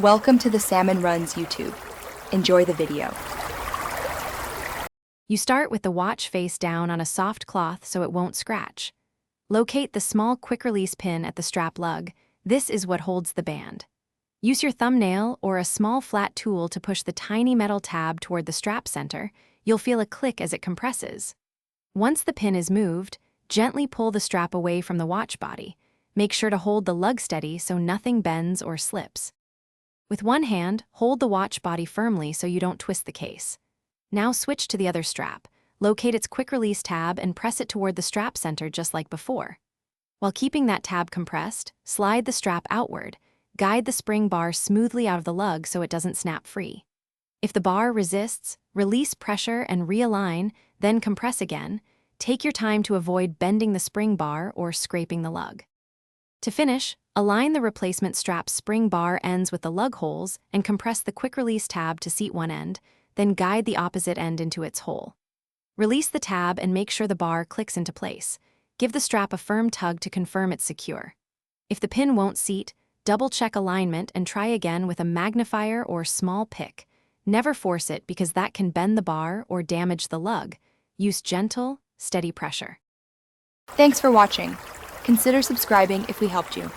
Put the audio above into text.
Welcome to the Salmon Runs YouTube. Enjoy the video. You start with the watch face down on a soft cloth so it won't scratch. Locate the small quick-release pin at the strap lug. This is what holds the band. Use your thumbnail or a small flat tool to push the tiny metal tab toward the strap center. You'll feel a click as it compresses. Once the pin is moved, gently pull the strap away from the watch body. Make sure to hold the lug steady so nothing bends or slips. With one hand, hold the watch body firmly so you don't twist the case. Now switch to the other strap. Locate its quick-release tab and press it toward the strap center just like before. While keeping that tab compressed, slide the strap outward. Guide the spring bar smoothly out of the lug so it doesn't snap free. If the bar resists, release pressure and realign, then compress again. Take your time to avoid bending the spring bar or scraping the lug. To finish, align the replacement strap's spring bar ends with the lug holes and compress the quick-release tab to seat one end, then guide the opposite end into its hole. Release the tab and make sure the bar clicks into place. Give the strap a firm tug to confirm it's secure. If the pin won't seat, double-check alignment and try again with a magnifier or small pick. Never force it because that can bend the bar or damage the lug. Use gentle, steady pressure. Thanks for watching. Consider subscribing if we helped you.